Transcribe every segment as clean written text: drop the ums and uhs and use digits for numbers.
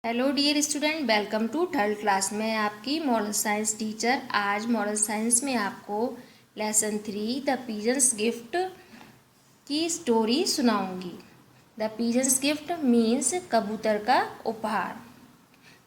Hello dear student, welcome to third class में आपकी moral science teacher. आज moral science में आपको लेसन 3 द पिजन्स गिफ्ट की स्टोरी सुनाऊंगी। द पिजन्स गिफ्ट मीन्स कबूतर का उपहार।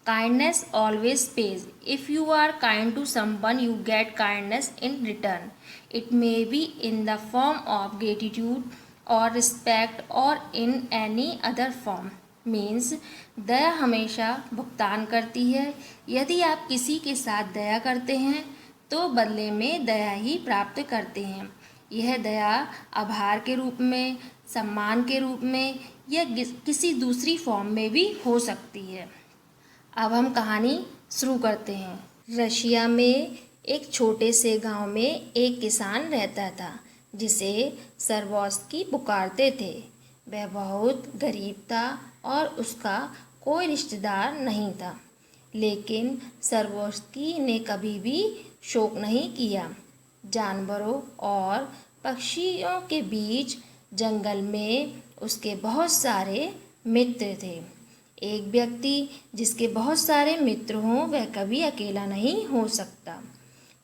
Kindness always pays. If you are kind to someone you get kindness in return. It may be in the form of gratitude और respect और in any other form. Means दया हमेशा भुगतान करती है। यदि आप किसी के साथ दया करते हैं तो बदले में दया ही प्राप्त करते हैं। यह दया आभार के रूप में, सम्मान के रूप में या किसी दूसरी फॉर्म में भी हो सकती है। अब हम कहानी शुरू करते हैं। रशिया में एक छोटे से गांव में एक किसान रहता था जिसे सर्वोस्की पुकारते थे। वह बहुत गरीब था और उसका कोई रिश्तेदार नहीं था, लेकिन सर्वोस्की ने कभी भी शोक नहीं किया। जानवरों और पक्षियों के बीच जंगल में उसके बहुत सारे मित्र थे। एक व्यक्ति जिसके बहुत सारे मित्र हों वह कभी अकेला नहीं हो सकता।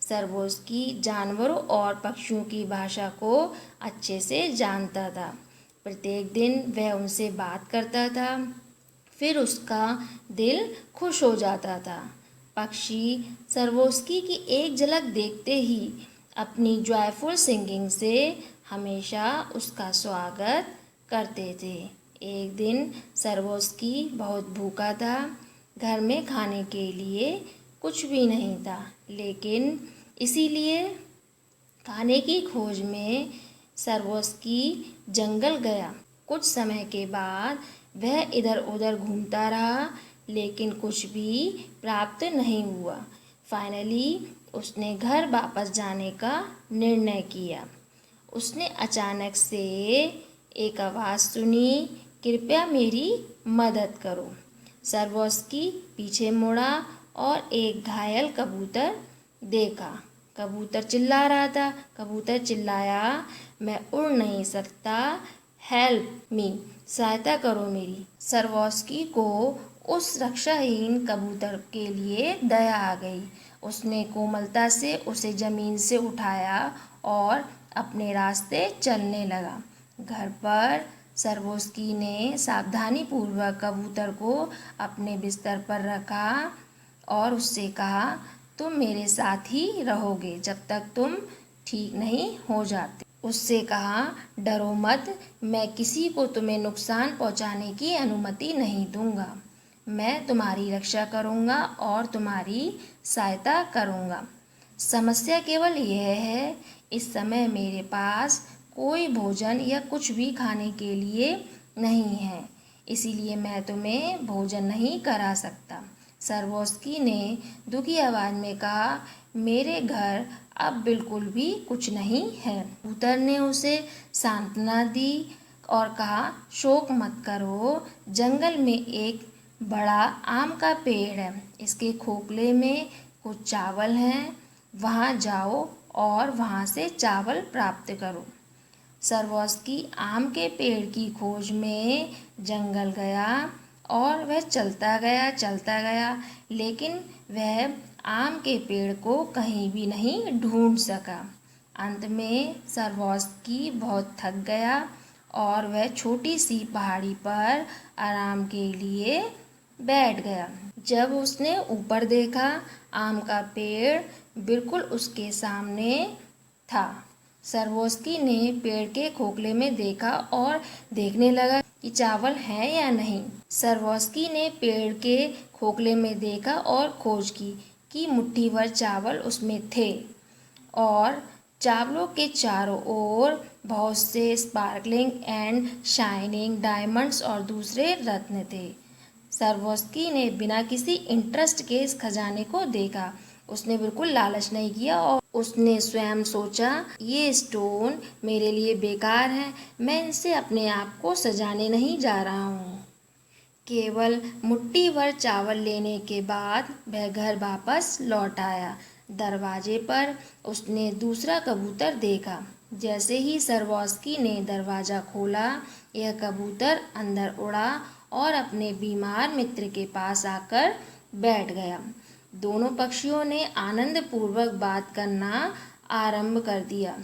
सर्वोस्की जानवरों और पक्षियों की भाषा को अच्छे से जानता था। प्रत्येक दिन वह उनसे बात करता था, फिर उसका दिल खुश हो जाता था। पक्षी सर्वोस्की की एक झलक देखते ही अपनी जॉयफुल सिंगिंग से हमेशा उसका स्वागत करते थे। एक दिन सर्वोस्की बहुत भूखा था। घर में खाने के लिए कुछ भी नहीं था, लेकिन इसीलिए खाने की खोज में सर्वोस्की जंगल गया। कुछ समय के बाद वह इधर उधर घूमता रहा, लेकिन कुछ भी प्राप्त नहीं हुआ। फाइनली उसने घर वापस जाने का निर्णय किया। उसने अचानक से एक आवाज़ सुनी, कृपया मेरी मदद करो। सर्वोस्की पीछे मुड़ा और एक घायल कबूतर देखा। कबूतर चिल्ला रहा था। कबूतर चिल्लाया, मैं उड़ नहीं सकता, हेल्प मी, सहायता करो मेरी। सर्वोस्की को उस रक्षाहीन कबूतर के लिए दया आ गई। उसने कोमलता से उसे ज़मीन से उठाया और अपने रास्ते चलने लगा। घर पर सर्वोस्की ने सावधानीपूर्वक कबूतर को अपने बिस्तर पर रखा और उससे कहा, तुम मेरे साथ ही रहोगे जब तक तुम ठीक नहीं हो जाते। उससे कहा, डरो मत, मैं किसी को तुम्हें नुकसान पहुंचाने की अनुमति नहीं दूंगा। मैं तुम्हारी रक्षा करूंगा और तुम्हारी सहायता करूंगा। समस्या केवल यह है, इस समय मेरे पास कोई भोजन या कुछ भी खाने के लिए नहीं है, इसीलिए मैं तुम्हें भोजन नहीं करा सकता। सर्वोस्की ने दुखी आवाज़ में कहा, मेरे घर अब बिल्कुल भी कुछ नहीं है। कबूतर ने उसे सांत्वना दी और कहा, शोक मत करो, जंगल में एक बड़ा आम का पेड़ है, इसके खोखले में कुछ चावल हैं, वहाँ जाओ और वहाँ से चावल प्राप्त करो। सर्वोस्की आम के पेड़ की खोज में जंगल गया और वह चलता गया, लेकिन वह आम के पेड़ को कहीं भी नहीं ढूंढ सका। अंत में सर्वोस्की बहुत थक गया और वह छोटी सी पहाड़ी पर आराम के लिए बैठ गया। जब उसने ऊपर देखा, आम का पेड़ बिल्कुल उसके सामने था। सर्वोस्की ने पेड़ के खोखले में देखा और देखने लगा कि चावल हैं या नहीं। सर्वोस्की ने पेड़ के खोखले में देखा और खोज की कि मुट्ठी भर चावल उसमें थे और चावलों के चारों ओर बहुत से स्पार्कलिंग एंड शाइनिंग डायमंड्स और दूसरे रत्न थे। सर्वोस्की ने बिना किसी इंटरेस्ट के इस खजाने को देखा। उसने बिल्कुल लालच नहीं किया और उसने स्वयं सोचा, ये स्टोन मेरे लिए बेकार है, मैं इनसे अपने आप को सजाने नहीं जा रहा हूँ। केवल मुट्ठी भर चावल लेने के बाद वह घर वापस लौट आया। दरवाजे पर उसने दूसरा कबूतर देखा। जैसे ही सर्वोस्की ने दरवाज़ा खोला, यह कबूतर अंदर उड़ा और अपने बीमार मित्र के पास आकर बैठ गया। दोनों पक्षियों ने आनंदपूर्वक बात करना आरंभ कर दिया।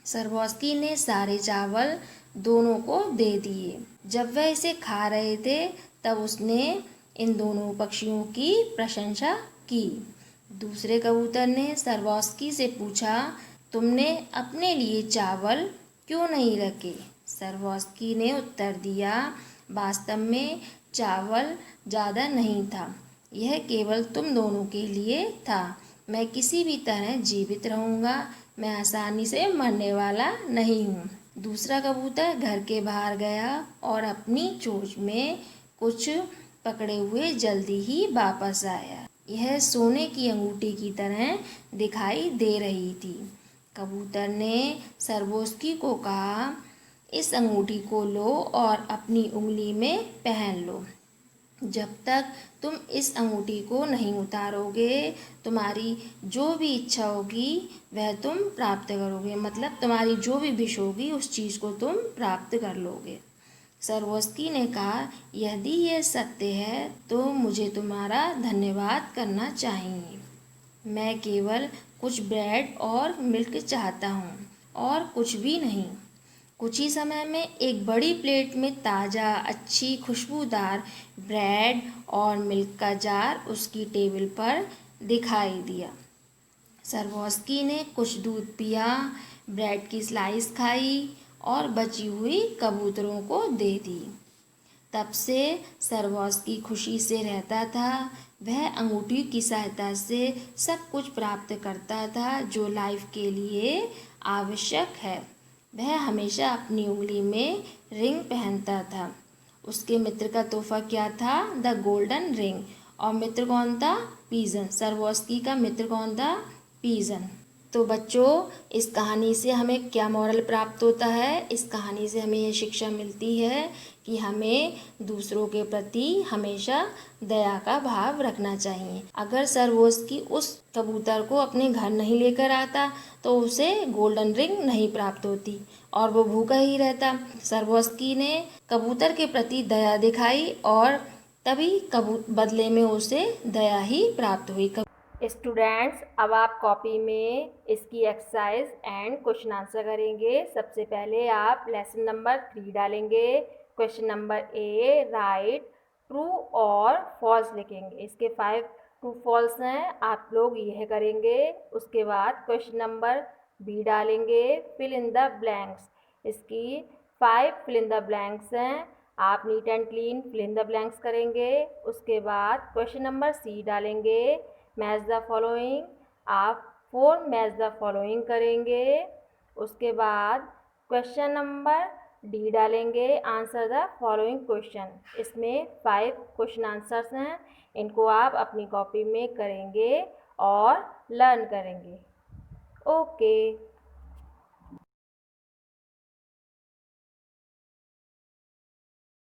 सर्वोस्की ने सारे चावल दोनों को दे दिए। जब वह इसे खा रहे थे तब उसने इन दोनों पक्षियों की प्रशंसा की। दूसरे कबूतर ने सर्वोस्की से पूछा, तुमने अपने लिए चावल क्यों नहीं रखे? सर्वोस्की ने उत्तर दिया, वास्तव में चावल ज़्यादा नहीं था, यह केवल तुम दोनों के लिए था। मैं किसी भी तरह जीवित रहूँगा, मैं आसानी से मरने वाला नहीं हूँ। दूसरा कबूतर घर के बाहर गया और अपनी चोंच में कुछ पकड़े हुए जल्दी ही वापस आया। यह सोने की अंगूठी की तरह दिखाई दे रही थी। कबूतर ने सर्वोस्की को कहा, इस अंगूठी को लो और अपनी उंगली में पहन लो। जब तक तुम इस अंगूठी को नहीं उतारोगे, तुम्हारी जो भी इच्छा होगी वह तुम प्राप्त करोगे, मतलब तुम्हारी जो भी विश होगी उस चीज़ को तुम प्राप्त कर लोगे। सर्वोस्की ने कहा, यदि यह सत्य है तो मुझे तुम्हारा धन्यवाद करना चाहिए। मैं केवल कुछ ब्रेड और मिल्क चाहता हूँ और कुछ भी नहीं। कुछ ही समय में एक बड़ी प्लेट में ताज़ा, अच्छी, खुशबूदार ब्रेड और मिल्क का जार उसकी टेबल पर दिखाई दिया। सर्वोस्की ने कुछ दूध पिया, ब्रेड की स्लाइस खाई और बची हुई कबूतरों को दे दी। तब से सर्वोस्की खुशी से रहता था। वह अंगूठी की सहायता से सब कुछ प्राप्त करता था जो लाइफ के लिए आवश्यक है। वह हमेशा अपनी उंगली में रिंग पहनता था। उसके मित्र का तोहफा क्या था? The golden ring. और मित्र कौन था? पीजन। सर्वोस्की का मित्र कौन था? पीजन। तो बच्चों, इस कहानी से हमें क्या मॉरल प्राप्त होता है? इस कहानी से हमें यह शिक्षा मिलती है कि हमें दूसरों के प्रति हमेशा दया का भाव रखना चाहिए। अगर सर्वोस्की उस कबूतर को अपने घर नहीं लेकर आता तो उसे गोल्डन रिंग नहीं प्राप्त होती और वो भूखा ही रहता। सर्वोस्की ने कबूतर के प्रति दया दिखाई और तभी बदले में उसे दया ही प्राप्त हुई। स्टूडेंट्स, अब आप कॉपी में इसकी एक्सरसाइज एंड क्वेश्चन आंसर करेंगे। सबसे पहले आप लेसन नंबर 3 डालेंगे। Question number A, right true और फॉल्स लिखेंगे। इसके 5 ट्रू फॉल्स हैं, आप लोग यह करेंगे। उसके बाद क्वेश्चन नंबर बी डालेंगे, फिल इन द ब्लैंक्स। इसकी 5 फिल इन द ब्लैंक्स हैं, आप neat and clean fill in the blanks करेंगे। उसके बाद क्वेश्चन नंबर सी डालेंगे, मैच द फॉलोइंग। आप 4 मैच द फॉलोइंग करेंगे। उसके बाद क्वेश्चन नंबर डी डालेंगे, आंसर द फॉलोइंग क्वेश्चन। इसमें 5 क्वेश्चन आंसर्स हैं, इनको आप अपनी कॉपी में करेंगे और लर्न करेंगे। ओके।